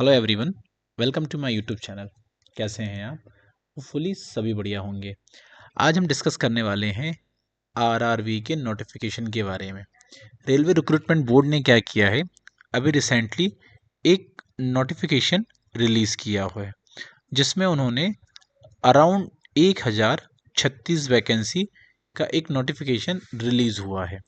Hello everyone, welcome to my YouTube channel. कैसे हैं आप? होपफुली सभी बढ़िया होंगे। आज हम डिस्कस करने वाले हैं आरआरबी के नोटिफिकेशन के बारे में। रेलवे रिक्रूटमेंट बोर्ड ने क्या किया है, अभी रिसेंटली एक नोटिफिकेशन रिलीज़ किया हुआ है जिसमें उन्होंने अराउंड 1036 वैकेंसी का एक नोटिफिकेशन रिलीज़ हुआ है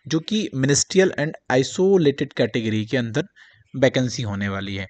जो कि मिनिस्ट्रियल एंड आइसोलेटेड कैटेगरी के अंदर वैकेंसी होने वाली है।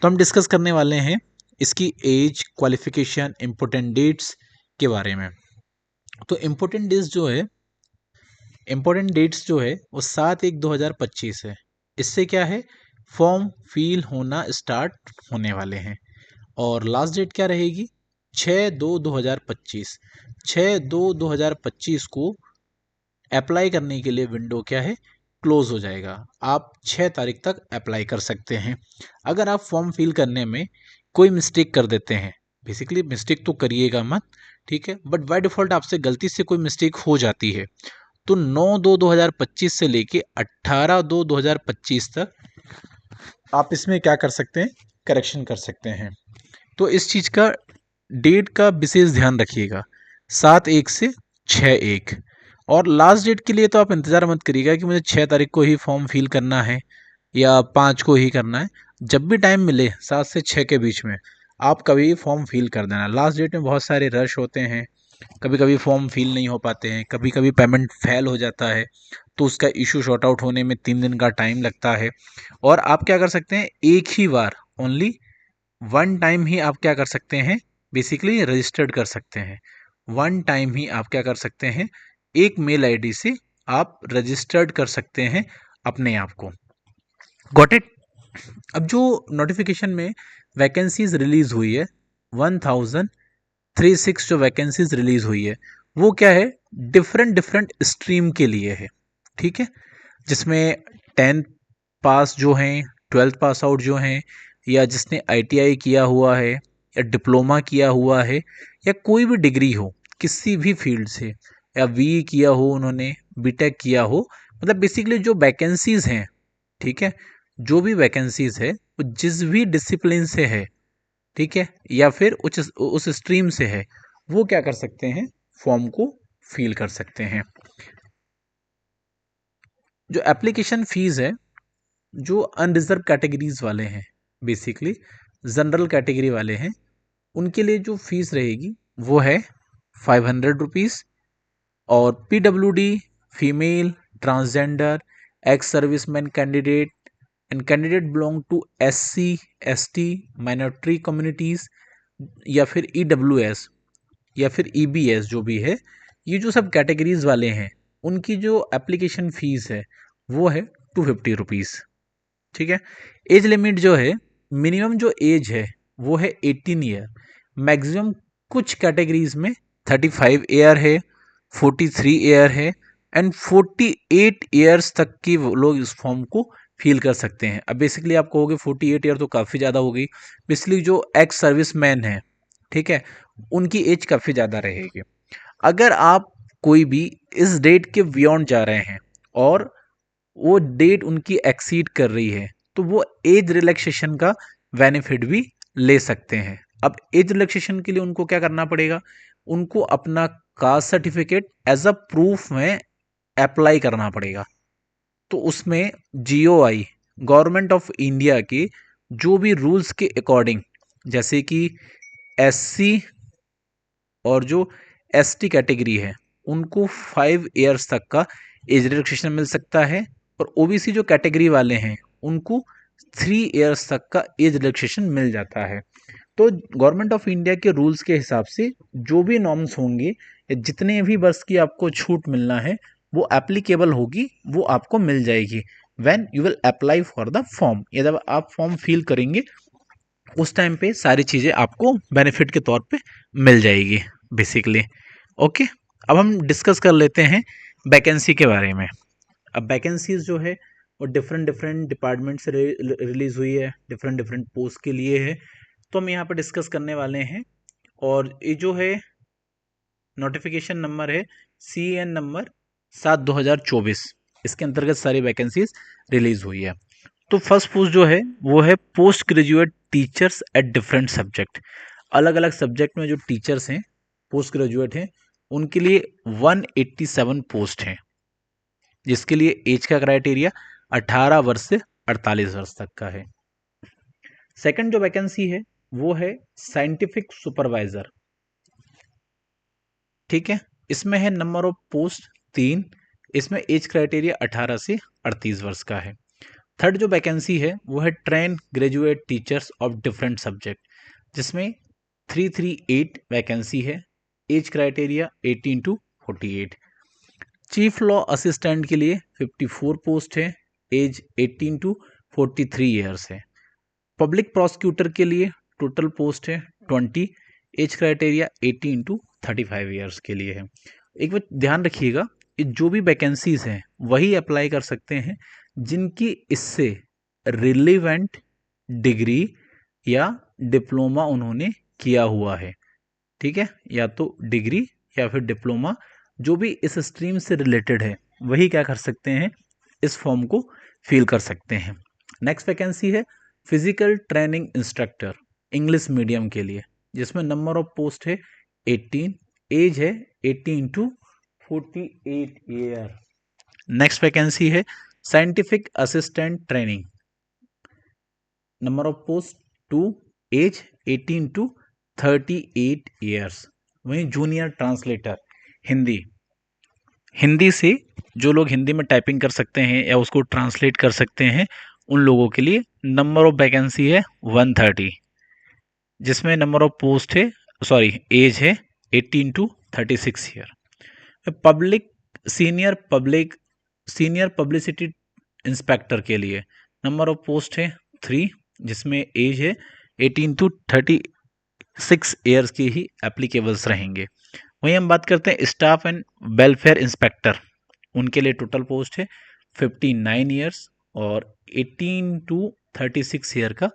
तो हम डिस्कस करने वाले हैं इसकी एज, क्वालिफिकेशन, इम्पोर्टेंट डेट्स के बारे में। तो इम्पोर्टेंट डेट्स जो है वो 7/1/2025 है। इससे क्या है, फॉर्म फिल होना स्टार्ट होने वाले हैं। और लास्ट डेट क्या रहेगी? 6/2/2025। 6/2/2025 को अप्लाई करने के लिए विंडो क्या है, क्लोज हो जाएगा। आप 6 तारीख तक अप्लाई कर सकते हैं। अगर आप फॉर्म फिल करने में कोई मिस्टेक कर देते हैं, बेसिकली मिस्टेक तो करिएगा मत, ठीक है, बट बाय डिफ़ॉल्ट आपसे गलती से कोई मिस्टेक हो जाती है तो 9/2/2025 से लेके 18/2/2025 तक आप इसमें क्या कर सकते हैं, करेक्शन कर सकते हैं। तो इस चीज़ का डेट का विशेष ध्यान रखिएगा, 7/1 से 6/1। और लास्ट डेट के लिए तो आप इंतज़ार मत करिएगा कि मुझे 6 तारीख को ही फॉर्म फिल करना है या 5 को ही करना है। जब भी टाइम मिले 7 से 6 के बीच में आप कभी भी फॉर्म फिल कर देना। लास्ट डेट में बहुत सारे रश होते हैं, कभी कभी फॉर्म फिल नहीं हो पाते हैं, कभी कभी पेमेंट फेल हो जाता है तो उसका इशू शॉर्ट आउट होने में 3 दिन का टाइम लगता है। और आप क्या कर सकते हैं, एक ही बार, ओनली वन टाइम ही आप क्या कर सकते हैं, बेसिकली रजिस्टर्ड कर सकते हैं। वन टाइम ही आप क्या कर सकते हैं, एक मेल आईडी से आप रजिस्टर्ड कर सकते हैं अपने आप को। Got it? अब जो नोटिफिकेशन में वैकेंसीज रिलीज हुई है, 1036 जो वैकेंसीज रिलीज हुई है वो क्या है, डिफरेंट डिफरेंट स्ट्रीम के लिए है, ठीक है। जिसमें 10th पास जो हैं, 12th पास आउट जो हैं, या जिसने आईटीआई किया हुआ है या डिप्लोमा किया हुआ है या कोई भी डिग्री हो किसी भी फील्ड से, या बीई किया हो उन्होंने, बीटेक किया हो, मतलब बेसिकली जो वैकेंसीज हैं, ठीक है, जो भी वैकेंसीज है वो जिस भी डिसिप्लिन से है, ठीक है, या फिर उस स्ट्रीम से है, वो क्या कर सकते हैं, फॉर्म को फिल कर सकते हैं। जो एप्लीकेशन फीस है, जो अनरिजर्व कैटेगरीज वाले हैं, बेसिकली जनरल कैटेगरी वाले हैं, उनके लिए जो फीस रहेगी वो है 500 रुपीज़। और PWD, female, transgender, ex serviceman candidate and candidate belong to SC, ST, minority communities, या फिर ईडब्ल्यूएस, या फिर ईबीएस जो भी है, ये जो सब कैटेगरीज वाले हैं उनकी जो एप्लीकेशन फ़ीस है वो है 250 रुपीज़, ठीक है। एज लिमिट जो है, मिनिमम जो एज है वो है 18 ईयर, मैक्सिमम कुछ कैटेगरीज में 35 ईयर है, 43 ईयर है, एंड 48 ईयर्स तक की वो लोग इस फॉर्म को फिल कर सकते हैं। अब बेसिकली आप कहोगे 48 ईयर तो काफ़ी ज़्यादा हो गई, बेसिकली जो एक्स सर्विस मैन है, ठीक है, उनकी एज काफ़ी ज़्यादा रहेगी। अगर आप कोई भी इस डेट के बियॉन्ड जा रहे हैं और वो डेट उनकी एक्सीड कर रही है तो वो एज रिलैक्सेशन का बेनिफिट भी ले सकते हैं। अब एज रिलैक्सेशन के लिए उनको क्या करना पड़ेगा, उनको अपना caste certificate as a proof में अप्लाई करना पड़ेगा। तो उसमें जीओआई, गवर्नमेंट ऑफ इंडिया के जो भी रूल्स के अकॉर्डिंग, जैसे कि एससी और जो एसटी कैटेगरी है उनको 5 ईयर्स तक का एज रिलैक्सेशन मिल सकता है, और ओबीसी जो कैटेगरी वाले हैं उनको 3 ईयर्स तक का एज रिलैक्सेशन मिल जाता है। तो गवर्नमेंट ऑफ इंडिया के रूल्स के हिसाब से जो भी नॉर्म्स होंगे या जितने भी वर्ष की आपको छूट मिलना है वो एप्लीकेबल होगी, वो आपको मिल जाएगी when you will apply for the form. या जब आप फॉर्म फिल करेंगे उस टाइम पे सारी चीज़ें आपको बेनिफिट के तौर पे मिल जाएगी बेसिकली। ओके, अब हम डिस्कस कर लेते हैं वैकेंसी के बारे में। अब वैकेंसीज जो है वो डिफरेंट डिफरेंट डिपार्टमेंट से रिलीज हुई है, डिफरेंट डिफरेंट पोस्ट के लिए है, तो हम यहाँ पर डिस्कस करने वाले हैं। और ये जो है नोटिफिकेशन नंबर है CN नंबर 7/2024, इसके अंतर्गत सारी वैकेंसीज रिलीज हुई है। तो फर्स्ट पोस्ट जो है वो है post graduate teachers at different subject. अलग अलग सब्जेक्ट में जो टीचर्स हैं, पोस्ट ग्रेजुएट हैं, उनके लिए 187 पोस्ट हैं, जिसके लिए एज का क्राइटेरिया 18 वर्ष से 48 वर्ष तक का है। सेकंड जो वैकेंसी है वो है साइंटिफिक सुपरवाइजर। ठीक है, इसमें है नंबर ऑफ पोस्ट 3, इसमें एज क्राइटेरिया 18 से 38 वर्ष का है। थर्ड जो वैकेंसी है वो है train graduate teachers of different subject, जिसमें 338 वैकेंसी है, age criteria 18 to 48। Chief law assistant के लिए 54 पोस्ट है, एज 18 टू 43 ईयर्स है। पब्लिक प्रोसिक्यूटर के लिए टोटल पोस्ट है 20, एज क्राइटेरिया 18 टू 35 ईयर्स के लिए है। एक बात ध्यान रखिएगा, जो भी वैकेंसीज हैं वही अप्लाई कर सकते हैं जिनकी इससे रिलेवेंट डिग्री या डिप्लोमा उन्होंने किया हुआ है। ठीक है, या तो डिग्री या फिर डिप्लोमा, जो भी इस स्ट्रीम से रिलेटेड है वही क्या कर सकते हैं, इस फॉर्म को फिल कर सकते हैं। नेक्स्ट वैकेंसी है physical training instructor English medium के लिए, जिसमें नंबर ऑफ पोस्ट है 18, एज है 18 टू 48 ईयर। नेक्स्ट वैकेंसी है scientific assistant training, number of post 2, age 18 to 38 years. वहीं जूनियर ट्रांसलेटर हिंदी, हिंदी से जो लोग हिंदी में टाइपिंग कर सकते हैं या उसको ट्रांसलेट कर सकते हैं, उन लोगों के लिए नंबर ऑफ वैकेंसी है 130, जिसमें नंबर ऑफ पोस्ट है एज है 18 to 36 year. Senior publicity inspector के लिए नंबर ऑफ पोस्ट है 3, जिसमें एज है 18 टू 36 ईयर्स की ही एप्लीकेबल्स रहेंगे। वहीं हम बात करते हैं स्टाफ एंड वेलफेयर इंस्पेक्टर, उनके लिए टोटल पोस्ट है 59 ईयर्स और 18 टू 36 ईयर का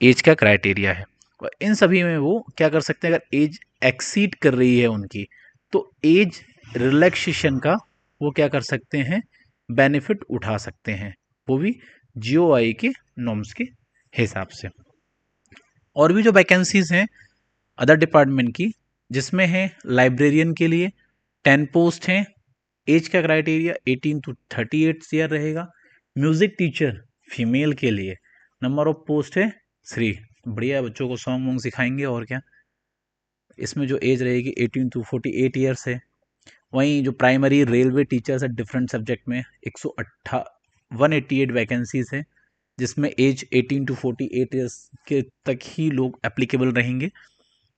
एज का क्राइटेरिया है। और इन सभी में वो क्या कर सकते हैं, अगर एज एक्सीड कर रही है उनकी, तो एज रिलैक्सेशन का वो क्या कर सकते हैं, बेनिफिट उठा सकते हैं, वो भी जीओआई के नॉर्म्स के हिसाब से। और भी जो वैकेंसीज हैं अदर डिपार्टमेंट की, जिसमें है लाइब्रेरियन के लिए 10 पोस्ट हैं, एज का क्राइटेरिया 18 टू 38 ईयर रहेगा। म्यूजिक टीचर फीमेल के लिए नंबर ऑफ पोस्ट है 3, बढ़िया, बच्चों को सॉन्ग वॉन्ग सिखाएंगे और क्या। इसमें जो एज रहेगी 18 टू 48 ईयर्स है। वहीं जो प्राइमरी रेलवे टीचर्स है डिफरेंट सब्जेक्ट में 188 वैकेंसीज है, जिसमें एज 18 टू 48 ईयर्स के तक ही लोग एप्लीकेबल रहेंगे।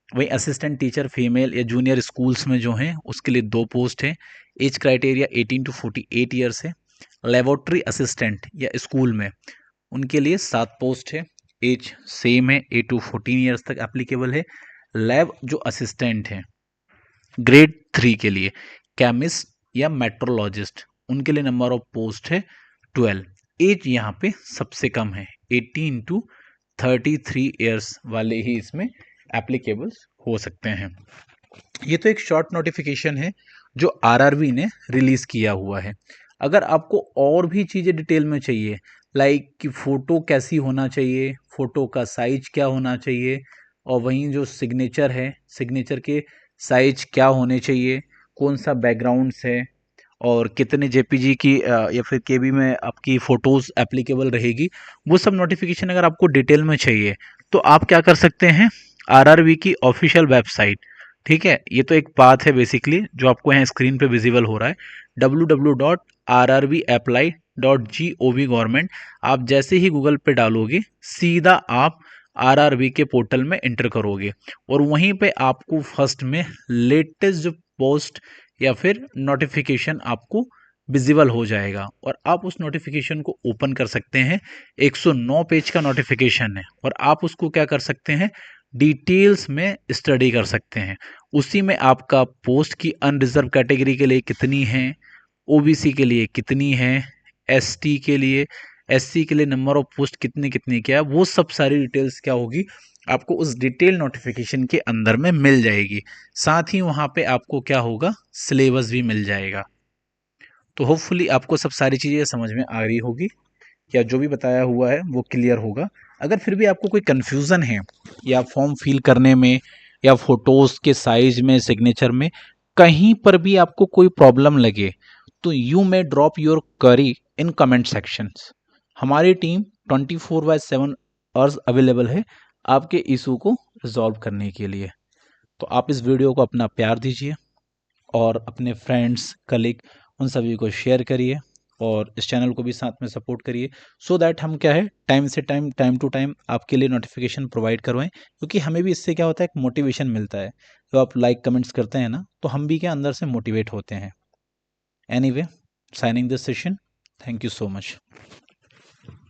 वहीं असिस्टेंट टीचर फीमेल या जूनियर स्कूल्स में जो हैं उसके लिए 2 पोस्ट हैं, एज क्राइटेरिया 18 टू 48 ईयर्स है। लेबोरेटरी असिस्टेंट या स्कूल में उनके लिए 7 पोस्ट है, एज सेम है 8 टू 14 ईयर्स तक एप्लीकेबल है। लैब जो असिस्टेंट हैं ग्रेड 3 के लिए, केमिस्ट या मेट्रोलॉजिस्ट, उनके लिए नंबर ऑफ पोस्ट है 12, एज यहाँ पे सबसे कम है 18 टू 33 ईयर्स वाले ही इसमें एप्लीकेबल्स हो सकते हैं। ये तो एक शॉर्ट नोटिफिकेशन है जो आरआरबी ने रिलीज किया हुआ है। अगर आपको और भी चीज़ें डिटेल में चाहिए, लाइक कि फ़ोटो कैसी होना चाहिए, फ़ोटो का साइज क्या होना चाहिए, और वहीं जो सिग्नेचर है, सिग्नेचर के साइज क्या होने चाहिए, कौन सा बैकग्राउंड्स है, और कितने जेपीजी की या फिर केबी में आपकी फ़ोटोज़ एप्लीकेबल रहेगी, वो सब नोटिफिकेशन अगर आपको डिटेल में चाहिए तो आप क्या कर सकते हैं, आरआरबी की ऑफिशियल वेबसाइट, ठीक है, ये तो एक पाथ है बेसिकली जो आपको यहाँ स्क्रीन पे विजिबल हो रहा है, www.rrbapply.gov. आप जैसे ही गूगल पे डालोगे सीधा आप आरआरबी के पोर्टल में एंटर करोगे और वहीं पे आपको फर्स्ट में लेटेस्ट जो पोस्ट या फिर नोटिफिकेशन आपको विजिबल हो जाएगा और आप उस नोटिफिकेशन को ओपन कर सकते हैं। 109 पेज का नोटिफिकेशन है और आप उसको क्या कर सकते हैं, डिटेल्स में स्टडी कर सकते हैं। उसी में आपका पोस्ट की अनरिजर्व कैटेगरी के लिए कितनी है, ओबीसी के लिए कितनी है, एसटी के लिए, एससी के लिए नंबर ऑफ पोस्ट कितनी कितनी क्या है, वो सब सारी डिटेल्स क्या होगी आपको उस डिटेल नोटिफिकेशन के अंदर में मिल जाएगी। साथ ही वहाँ पे आपको क्या होगा, सिलेबस भी मिल जाएगा। तो होपफुली आपको सब सारी चीज़ें समझ में आ रही होगी। या जो भी बताया हुआ है वो क्लियर होगा। अगर फिर भी आपको कोई कन्फ्यूज़न है या फॉर्म फिल करने में या फोटोज़ के साइज में, सिग्नेचर में, कहीं पर भी आपको कोई प्रॉब्लम लगे तो you may drop your query in comment sections. हमारी टीम 24/7 आवर्स अवेलेबल है आपके इशू को रिजॉल्व करने के लिए। तो आप इस वीडियो को अपना प्यार दीजिए और अपने फ्रेंड्स, कलीग, उन सभी को शेयर करिए और इस चैनल को भी साथ में सपोर्ट करिए, सो दैट हम क्या है टाइम से टाइम टू टाइम आपके लिए नोटिफिकेशन प्रोवाइड करवाएं, क्योंकि हमें भी इससे क्या होता है, एक मोटिवेशन मिलता है। तो आप लाइक कमेंट्स करते हैं ना, तो हम भी क्या अंदर से मोटिवेट होते हैं। Anyway, signing this session. Thank you so much.